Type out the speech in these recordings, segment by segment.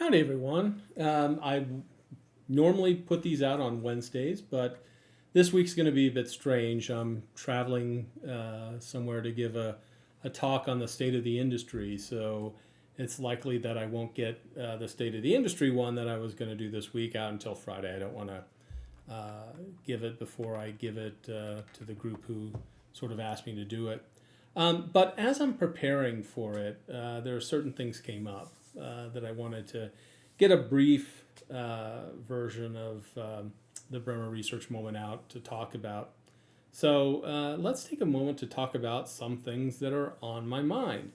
Howdy, everyone. I normally put these out on Wednesdays, but this week's going to be a bit strange. I'm traveling somewhere to give a talk on the state of the industry, so it's likely that I won't get the state of the industry one that I was going to do this week out until Friday. I don't want to give it before I give it to the group who sort of asked me to do it. But as I'm preparing for it, there are certain things came up that I wanted to get a brief version of the Bremer Research Moment out to talk about. So let's take a moment to talk about some things that are on my mind.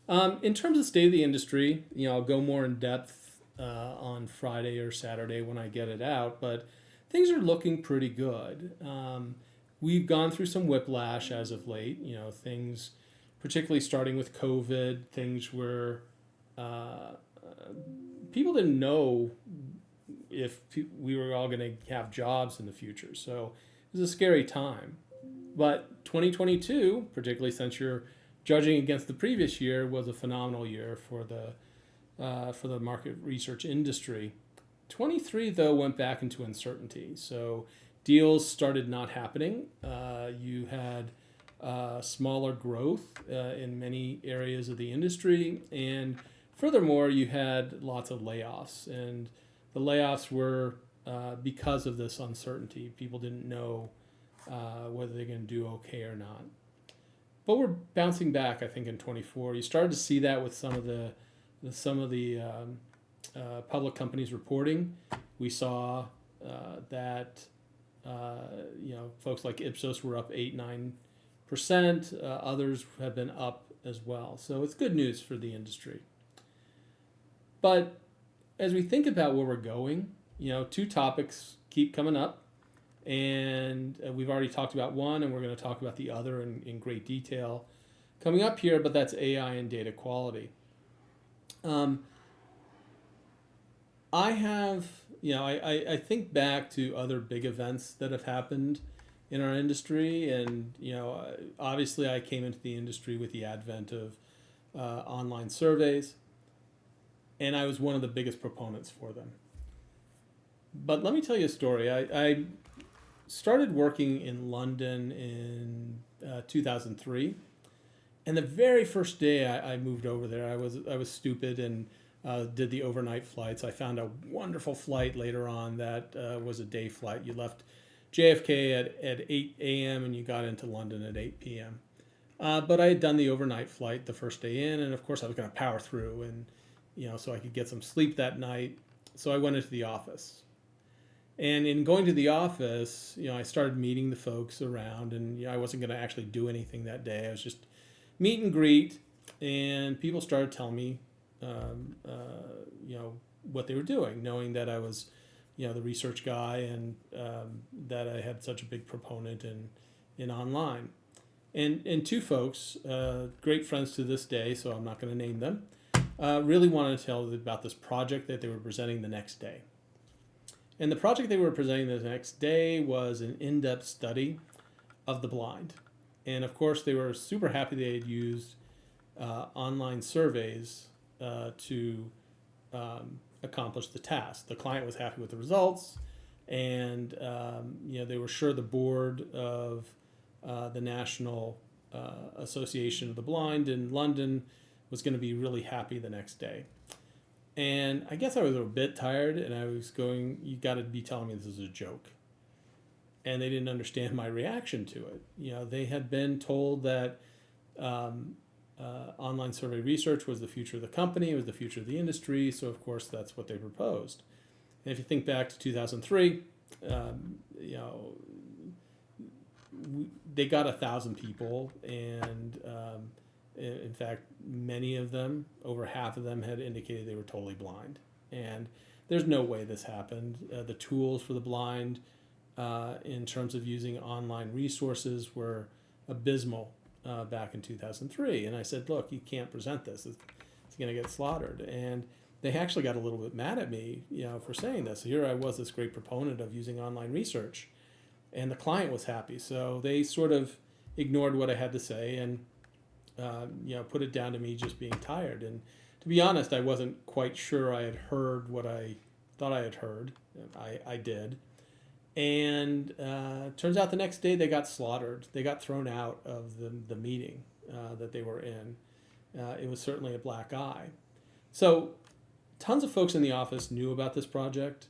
In terms of state of the industry, I'll go more in depth on Friday or Saturday when I get it out, but things are looking pretty good. We've gone through some whiplash as of late. Things, particularly starting with COVID, things were people didn't know if we were all going to have jobs in the future. So it was a scary time. But 2022, particularly since you're judging against the previous year, was a phenomenal year for the market research industry. 23 though went back into uncertainty. So deals started not happening. You had smaller growth in many areas of the industry, and furthermore, you had lots of layoffs, and the layoffs were because of this uncertainty. People didn't know whether they're going to do okay or not. But we're bouncing back, I think, in 24. You started to see that with some of the public companies reporting. We saw that folks like Ipsos were up 8-9%. Others have been up as well. So it's good news for the industry. But as we think about where we're going, two topics keep coming up. And we've already talked about one, and we're going to talk about the other in great detail coming up here, but that's AI and data quality. I think back to other big events that have happened in our industry, and obviously I came into the industry with the advent of online surveys, and I was one of the biggest proponents for them. But let me tell you a story. I started working in London in 2003, and the very first day I moved over there, I was stupid and did the overnight flights. I found a wonderful flight later on that was a day flight. You left JFK at 8 a.m. and you got into London at 8 p.m. But I had done the overnight flight the first day in, and of course I was going to power through, and so I could get some sleep that night. So I went into the office. And in going to the office, I started meeting the folks around, and I wasn't going to actually do anything that day. I was just meet and greet, and people started telling me what they were doing, knowing that I was, the research guy, and that I had such a big proponent in online. And two folks, great friends to this day, so I'm not going to name them, really wanted to tell about this project that they were presenting the next day. And the project they were presenting the next day was an in-depth study of the blind. And of course, they were super happy they had used online surveys to accomplish the task. The client was happy with the results, and they were sure the board of the National Association of the Blind in London was going to be really happy the next day. And I guess I was a bit tired, and I was going, you got to be telling me this is a joke. And they didn't understand my reaction to it. They had been told that online survey research was the future of the company, it was the future of the industry, so of course that's what they proposed. And if you think back to 2003, they got 1,000 people, and in fact, many of them, over half of them, had indicated they were totally blind. And there's no way this happened. The tools for the blind in terms of using online resources were abysmal back in 2003. And I said, look, you can't present this. It's going to get slaughtered. And they actually got a little bit mad at me, for saying this. Here I was, this great proponent of using online research, and the client was happy. So they sort of ignored what I had to say and put it down to me just being tired. And To be honest, I wasn't quite sure I had heard what I thought I had heard. I did. And turns out the next day they got slaughtered. They got thrown out of the meeting that they were in. It was certainly a black eye. So tons of folks in the office knew about this project.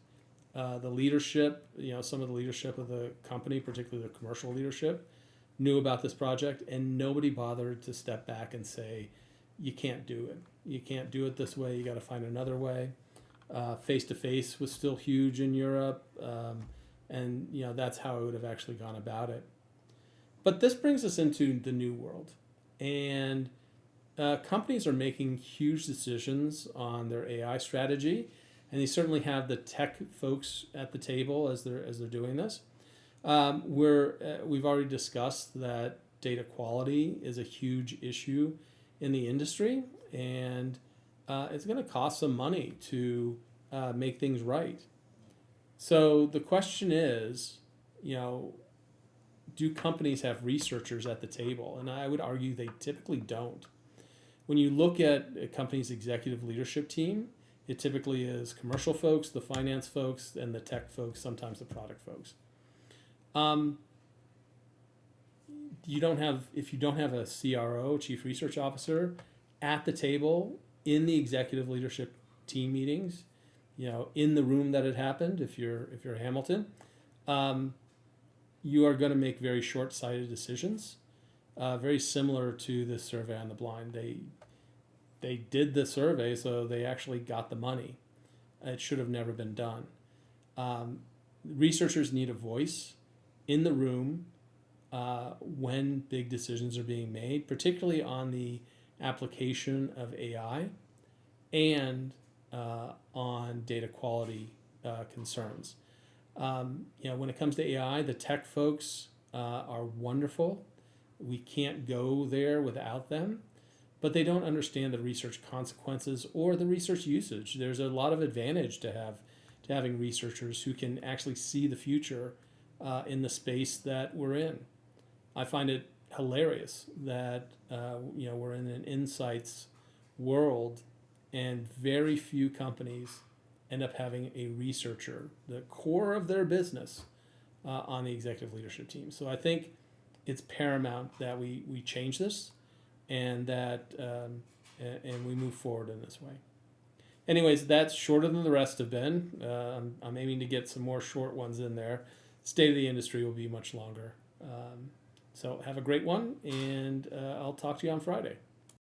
The leadership, some of the leadership of the company, particularly the commercial leadership, knew about this project, and nobody bothered to step back and say, you can't do it. You can't do it this way. You got to find another way. Face-to-face was still huge in Europe, and that's how I would have actually gone about it. But this brings us into the new world, and companies are making huge decisions on their AI strategy, and they certainly have the tech folks at the table as they're doing this. We've already discussed that data quality is a huge issue in the industry, and it's going to cost some money to make things right. So the question is, do companies have researchers at the table? And I would argue they typically don't. When you look at a company's executive leadership team, it typically is commercial folks, the finance folks, and the tech folks, sometimes the product folks. If you don't have a CRO, Chief Research Officer, at the table in the executive leadership team meetings, in the room that it happened, if you're Hamilton, you are going to make very short-sighted decisions, very similar to the survey on the blind. They did the survey, so they actually got the money. It should have never been done. Researchers need a voice in the room when big decisions are being made, particularly on the application of AI and on data quality concerns. When it comes to AI, the tech folks are wonderful. We can't go there without them, but they don't understand the research consequences or the research usage. There's a lot of advantage to having researchers who can actually see the future in the space that we're in. I find it hilarious that we're in an insights world, and very few companies end up having a researcher, the core of their business, on the executive leadership team. So I think it's paramount that we change this, and that and we move forward in this way. Anyways, that's shorter than the rest have been. I'm aiming to get some more short ones in there. State of the industry will be much longer. So have a great one, and I'll talk to you on Friday.